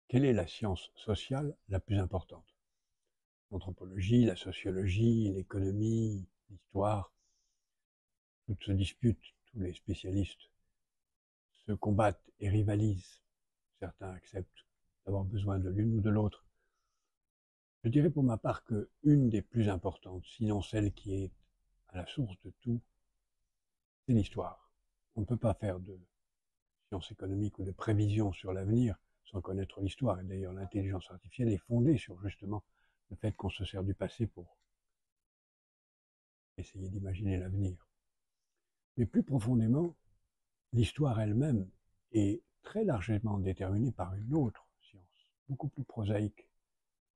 Quelle est la science sociale la plus importante? L'anthropologie, la sociologie, l'économie, l'histoire, toutes se disputent, tous les spécialistes se combattent et rivalisent. Certains acceptent d'avoir besoin de l'une ou de l'autre. Je dirais pour ma part que une des plus importantes, sinon celle qui est à la source de tout, c'est l'histoire. On ne peut pas faire de science économique ou de prévision sur l'avenir sans connaître l'histoire. Et d'ailleurs, l'intelligence artificielle est fondée sur justement le fait qu'on se sert du passé pour essayer d'imaginer l'avenir. Mais plus profondément, l'histoire elle-même est très largement déterminée par une autre science, beaucoup plus prosaïque,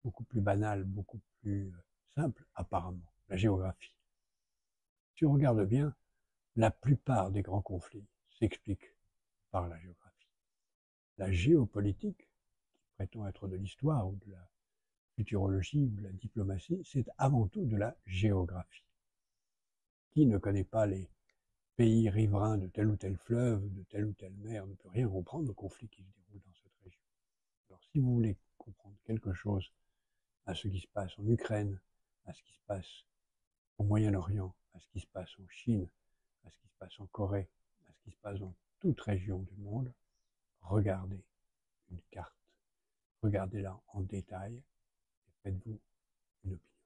beaucoup plus banale, beaucoup plus simple apparemment, la géographie. Si on regarde bien, la plupart des grands conflits s'expliquent par la géographie. La géopolitique, qui prétend être de l'histoire ou de la futurologie ou de la diplomatie, c'est avant tout de la géographie. Qui ne connaît pas les pays riverains de tel ou tel fleuve, de telle ou telle mer, ne peut rien comprendre au conflit qui se déroule dans cette région. Alors si vous voulez comprendre quelque chose à ce qui se passe en Ukraine, à ce qui se passe au Moyen-Orient, à ce qui se passe en Chine, à ce qui se passe en Corée, à ce qui se passe dans toute région du monde, regardez une carte, regardez-la en détail et faites-vous une opinion.